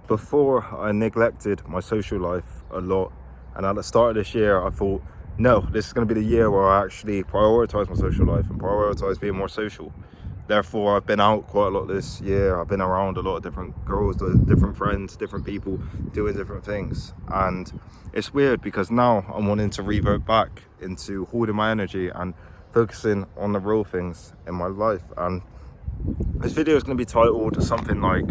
before I neglected my social life a lot, and at the start of this year I thought, no, this is going to be the year where I actually prioritize my social life and prioritize being more social. Therefore, I've been out quite a lot this year. I've been around a lot of different girls, different friends, different people doing different things. And it's weird because now I'm wanting to revert back into holding my energy and focusing on the real things in my life. And this video is going to be titled something like,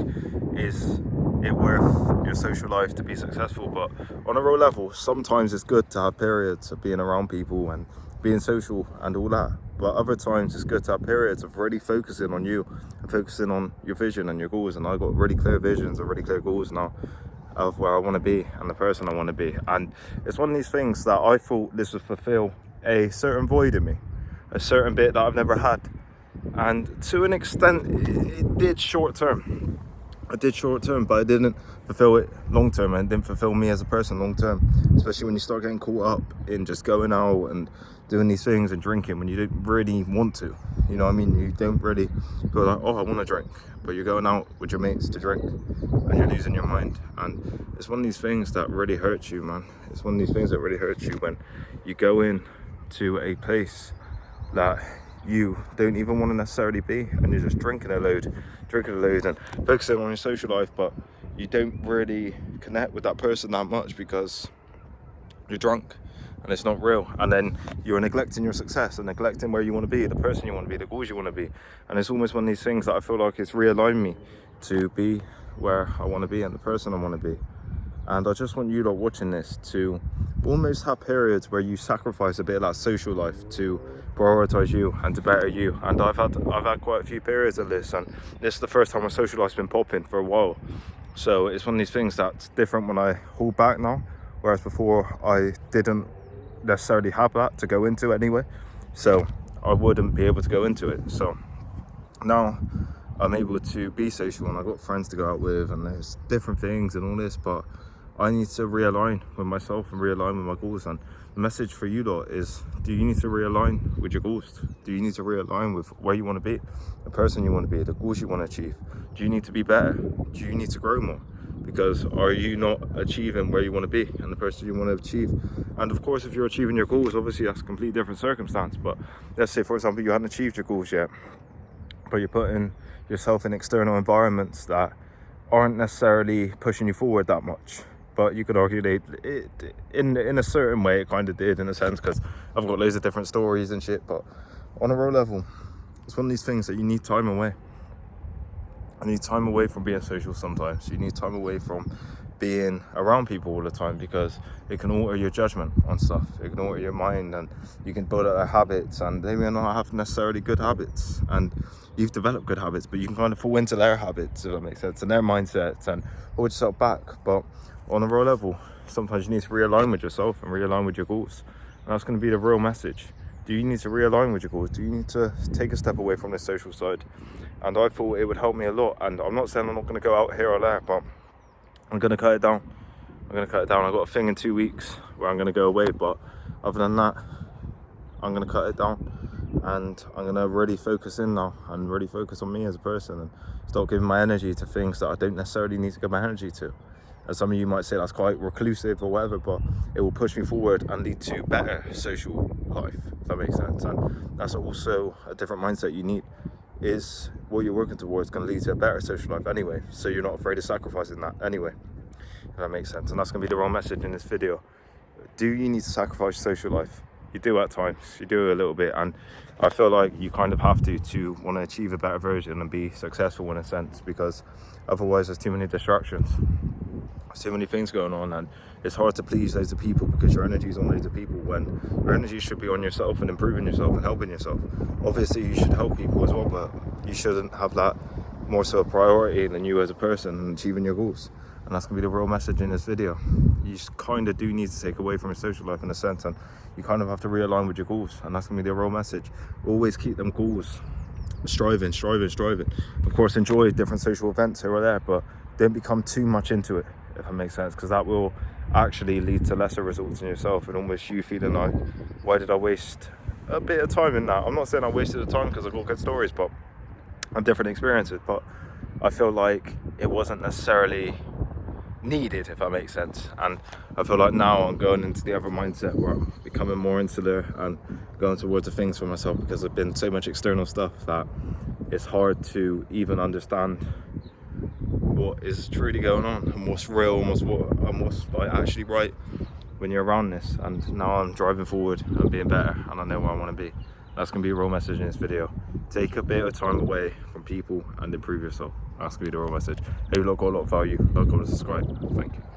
is it worth your social life to be successful? But on a real level, sometimes it's good to have periods of being around people and being social and all that. But other times it's good to have periods of really focusing on you and focusing on your vision and your goals. And I've got really clear visions and really clear goals now of where I want to be and the person I want to be. And it's one of these things that I thought this would fulfill a certain void in me, a certain bit that I've never had. And to an extent, it did short term. I did short term, but I didn't fulfill it long term, and it didn't fulfill me as a person long term. Especially when you start getting caught up in just going out and doing these things and drinking when you don't really want to. You know what I mean? You don't really go like, oh, I want to drink, but you're going out with your mates to drink and you're losing your mind. And it's one of these things that really hurts you, man. It's one of these things that really hurts you when you go in to a place that you don't even want to necessarily be, and you're just drinking a load and focusing on your social life, but you don't really connect with that person that much because you're drunk and it's not real. And then you're neglecting your success and neglecting where you want to be, the person you want to be, the goals you want to be. And it's almost one of these things that I feel like it's realigned me to be where I want to be and the person I want to be. And I just want you lot watching this to almost have periods where you sacrifice a bit of that social life to prioritize you and to better you. And I've had quite a few periods of this, and this is the first time my social life's been popping for a while. So it's one of these things that's different when I hold back now, whereas before I didn't necessarily have that to go into anyway. So I wouldn't be able to go into it. So now I'm able to be social and I've got friends to go out with and there's different things and all this, but I need to realign with myself and realign with my goals. And the message for you lot is, do you need to realign with your goals? Do you need to realign with where you want to be, the person you want to be, the goals you want to achieve? Do you need to be better? Do you need to grow more? Because are you not achieving where you want to be and the person you want to achieve? And of course, if you're achieving your goals, obviously that's a completely different circumstance. But let's say, for example, you hadn't achieved your goals yet, but you're putting yourself in external environments that aren't necessarily pushing you forward that much. But you could argue in a certain way it kind of did, in a sense, because I've got loads of different stories and shit. But on a real level, it's one of these things that you need time away. I need time away from being social sometimes. You need time away from being around people all the time, because it can alter your judgment on stuff. It can alter your mind, and you can build up their habits, and they may not have necessarily good habits, and you've developed good habits, but you can kind of fall into their habits, if that makes sense, and their mindsets, and hold yourself back. But on a real level, sometimes you need to realign with yourself and realign with your goals, and that's going to be the real message. Do you need to realign with your goals? Do you need to take a step away from the social side? And I thought it would help me a lot. And I'm not saying I'm not going to go out here or there, but I'm going to cut it down. I've got a thing in 2 weeks where I'm going to go away, but other than that, I'm going to cut it down, and I'm going to really focus in now and really focus on me as a person and start giving my energy to things that I don't necessarily need to give my energy to. And some of you might say that's quite reclusive or whatever, but it will push me forward and lead to better social life, if that makes sense. And that's also a different mindset you need. Is what you're working towards going to lead to a better social life anyway, so you're not afraid of sacrificing that anyway, if that makes sense. And that's going to be the wrong message in this video. Do you need to sacrifice social life? You do at times, you do a little bit, and I feel like you kind of have to want to achieve a better version and be successful in a sense, because otherwise there's too many distractions. There's too many things going on, and it's hard to please loads of people because your energy is on loads of people when your energy should be on yourself and improving yourself and helping yourself. Obviously you should help people as well, but you shouldn't have that more so a priority than you as a person and achieving your goals. And that's going to be the real message in this video. You just kind of do need to take away from your social life in a sense, and you kind of have to realign with your goals, and that's going to be the real message. Always keep them goals striving. Of course, enjoy different social events here or there, but don't become too much into it, if that makes sense, because that will actually lead to lesser results in yourself and almost you feeling like, why did I waste a bit of time in that? I'm not saying I wasted the time, because I've got good stories, but and different experiences, but I feel like it wasn't necessarily needed, if that makes sense. And I feel like now I'm going into the other mindset where I'm becoming more insular and going towards the things for myself, because there's been so much external stuff that it's hard to even understand what is truly going on and what's real and what's like actually right when you're around this. And now I'm driving forward and being better, and I know where I want to be. That's going to be a real message in this video. Take a bit of time away from people and improve yourself. That's going to be the real message. Hope you lot got a lot of value. Like, comment, subscribe. Thank you.